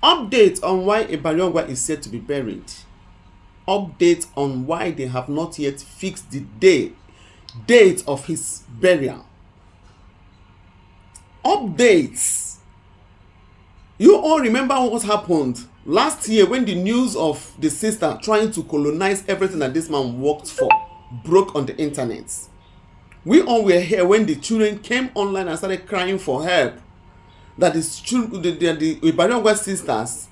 Update on why Ibari is said to be buried. Update on why they have not yet fixed the date of his burial. Updates. You all remember what happened last year when the news of the sister trying to colonize everything that this man worked for broke on the internet. We all were here when the children came online and started crying for help. That the Ibari sisters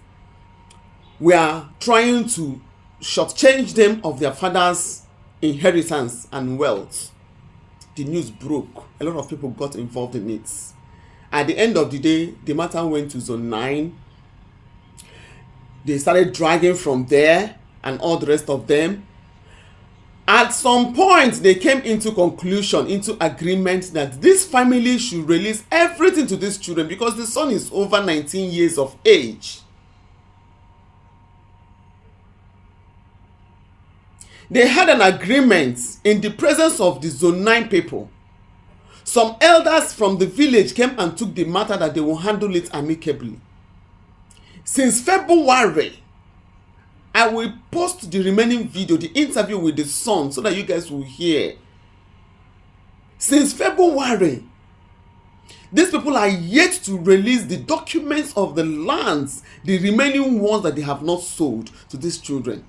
were trying to shortchange them of their father's inheritance and wealth. The news broke. A lot of people got involved in it. At the end of the day, the matter went to Zone 9. They started dragging from there and all the rest of them. At some point, they came into conclusion, into agreement that this family should release everything to these children because the son is over 19 years of age. They had an agreement in the presence of the Zone 9 people. Some elders from the village came and took the matter that they will handle it amicably. Since February, I will post the remaining video, the interview with the son, so that you guys will hear. Since February, these people are yet to release the documents of the lands, the remaining ones that they have not sold to these children.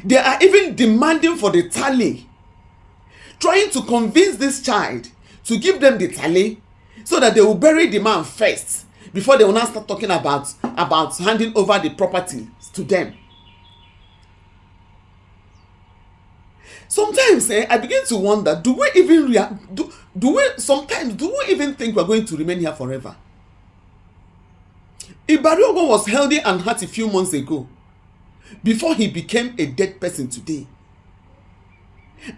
They are even demanding for the tally, trying to convince this child to give them the tally so that they will bury the man first before they will now start talking about handing over the property to them. Sometimes I begin to wonder, do we even think we're going to remain here forever? Ibari was healthy and healthy a few months ago before he became a dead person today.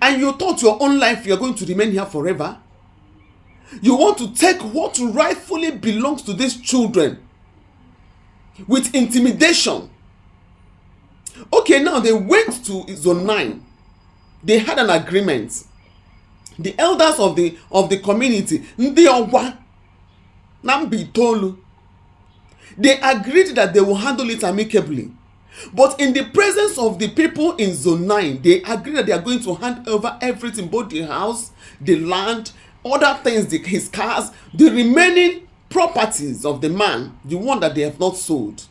And you thought your own life you're going to remain here forever? You want to take what rightfully belongs to these children with intimidation. Okay, now they went to Zone 9. They had an agreement. The elders of the community, ndị ogwa, Nambi Tolu, they agreed that they will handle it amicably. But in the presence of the people in Zone 9, they agreed that they are going to hand over everything, both the house, the land, other things, his cars, the remaining properties of the man, the one that they have not sold.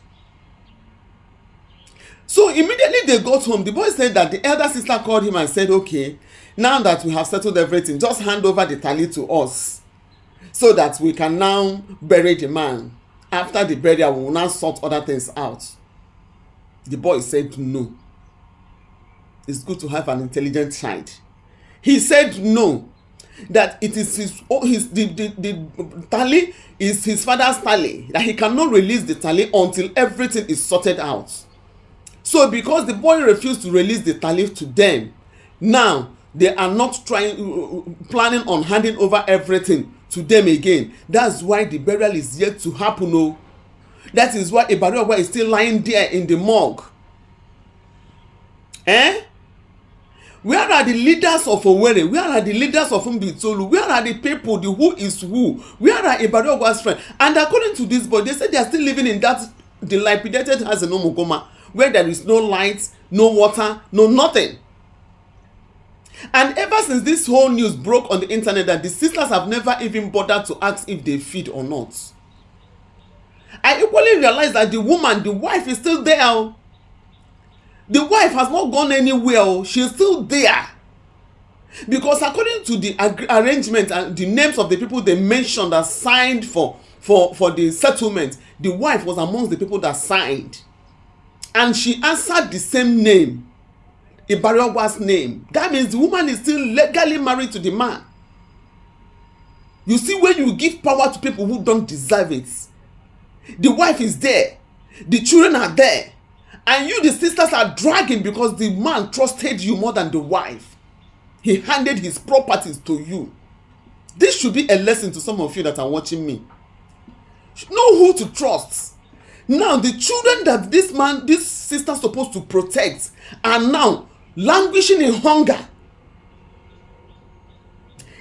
So immediately they got home, the boy said that the elder sister called him and said, okay, now that we have settled everything, just hand over the tally to us so that we can now bury the man. After the burial, we will now sort other things out. The boy said no. It's good to have an intelligent child. He said no. That it is the tally is his father's tally, that he cannot release the tally until everything is sorted out. So because the boy refused to release the tally to them, now they are not planning on handing over everything to them again. That's why the burial is yet to happen. Oh, that is why Ibari is still lying there in the morgue. Where are the leaders of Owerri? Where are the leaders of Mbitolu? Where are the people, the who is who? Where are Ibari friends? And according to this boy, they said they are still living in that dilapidated house in Omogoma, where there is no light, no water, no nothing. And ever since this whole news broke on the internet that the sisters have never even bothered to ask if they feed or not, I equally realized that the woman, the wife, is still there. The wife has not gone anywhere. She's still there. Because according to the arrangement and the names of the people they mentioned that signed for the settlement, the wife was amongst the people that signed. And she answered the same name, Ibari name. That means the woman is still legally married to the man. You see, when you give power to people who don't deserve it, the wife is there, the children are there, and you, the sisters, are dragging because the man trusted you more than the wife. He handed his properties to you. This should be a lesson to some of you that are watching me. Know who to trust. Now, the children that this sister is supposed to protect are now languishing in hunger.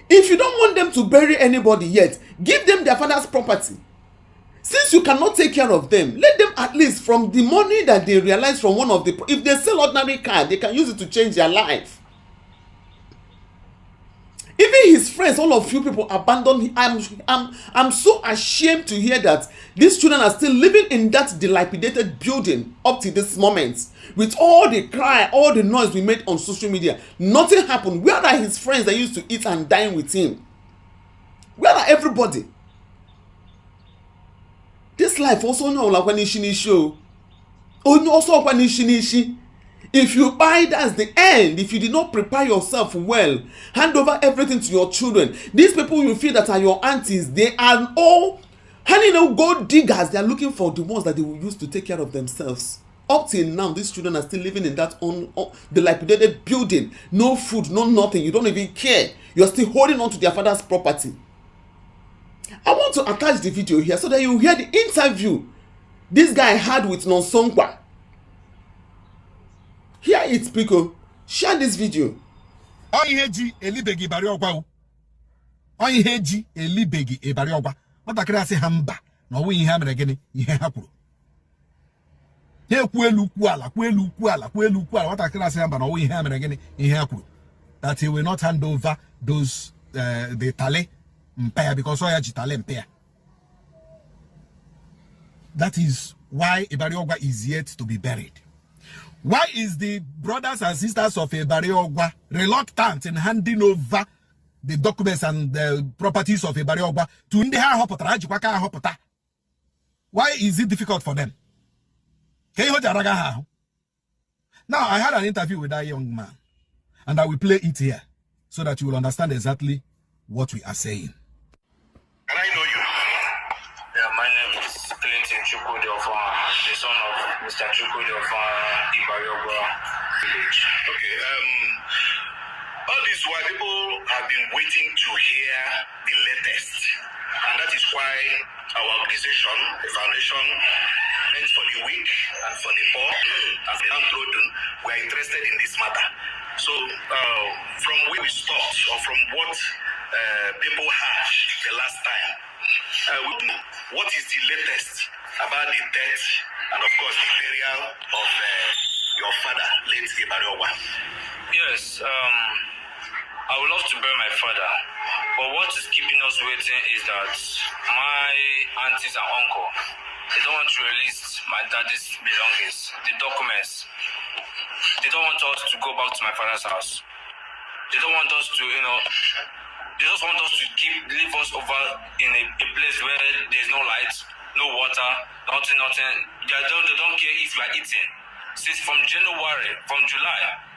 If you don't want them to bury anybody yet, give them their father's property. Since you cannot take care of them, let them at least from the money that they realize from one of the, if they sell ordinary car, they can use it to change their life. Even his friends, all of you people abandoned him. I'm so ashamed to hear that these children are still living in that dilapidated building up to this moment. With all the cry, all the noise we made on social media, nothing happened. Where are his friends that used to eat and dine with him? Where are everybody? This life also no like when ishini show. Also when ishini. If you buy, that's the end. If you did not prepare yourself well, hand over everything to your children. These people you feel that are your aunties, they are all gold diggers. They are looking for the ones that they will use to take care of themselves. Up till now, these children are still living in that dilapidated building. No food, no nothing. You don't even care. You're still holding on to their father's property. I want to attach the video here so that you hear the interview this guy had with Nonsongwa. Hear it, Pico. Share this video. Onyeji elibegi Ibari ogwa. Onyeji elibegi Ibari ogwa. Otakiri ase hamba. Na owo ihe amere gini ihe ha kwuru. He kwelu kwala, kwelu kwala, kwelu kwala. Otakiri ase hamba na owo ihe amere gini ihe ha kwuru. That he will not hand over those the tale mpaya because oyaji tale mpaya. That is why Ibari ogwa is yet to be buried. Why is the brothers and sisters of Ibari ogwa reluctant in handing over the documents and the properties of Ibari ogwa to India Hopota? Why is it difficult for them? Now, I had an interview with that young man, and I will play it here so that you will understand exactly what we are saying. Can I know you? Yeah, my name is Clinton Chukwudi of the son of Mr. Chukwudi of Ibari ogwa village. Okay, all this while people have been waiting to hear the latest, and that is why our organization, the foundation meant for the weak and for the poor and the downtrodden, we are interested in this matter. So from where we stopped, or from what people had the last time, what is the latest about the death and of course the burial of your father, late Ibari ogwa? Yes, I would love to bury my father, but what is keeping us waiting is that my aunties and uncle, they don't want to release my daddy's belongings, the documents. They don't want us to go back to my father's house. They don't want us to, they just want us to leave us over in a place where there's no light, no water, nothing. They don't care if you are eating. Since from January, from July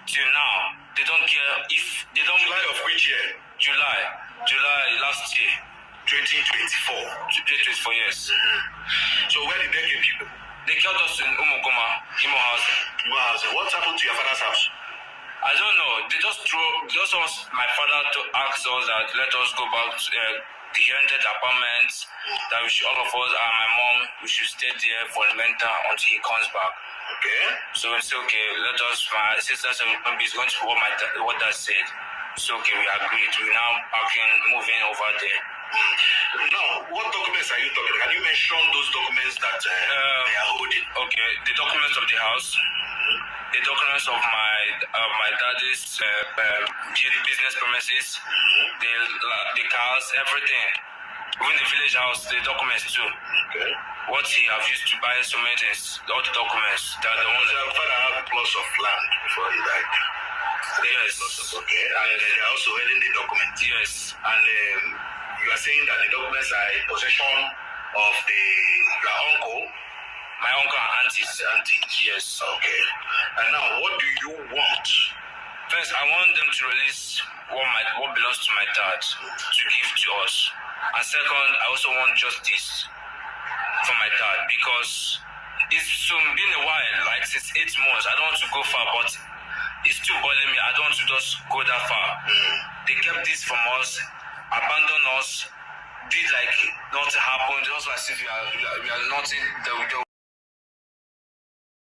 till now, they don't care if they don't. July of which year? July last year. 2024. 2024, yes. So where did they keep you? They kept us in Umugoma, Imo house. What happened to your father's house? I don't know. They just want my father to ask us that let us go back to the rented apartment, that we should, all of us and my mom, we should stay there for the mentor until he comes back. Okay. So it's okay. Let us. My sister said maybe it's going to be what dad said. So okay, we agreed. We now moving over there. Now, what documents are you talking about? Can you mention those documents that they are holding? Okay, the documents of the house, the documents of my daddy's business premises, the cars, everything. Even the village house, the documents too. Okay. What he have used to buy so many things, all the documents. That the ones that father had plots of land before he died. Yes. Okay. And they are also holding the documents. Yes. And you are saying that the documents are in possession of your uncle, my uncle and aunties. Yes. Okay. And now, what do you want? First, I want them to release what belongs to my dad to give to us. And second, I also want justice for my dad because it's been a while, like since 8 months. I don't want to go far, but it's still bothering me. I don't want to just go that far. They kept this from us, abandoned us, did like nothing happened, just like if we are nothing.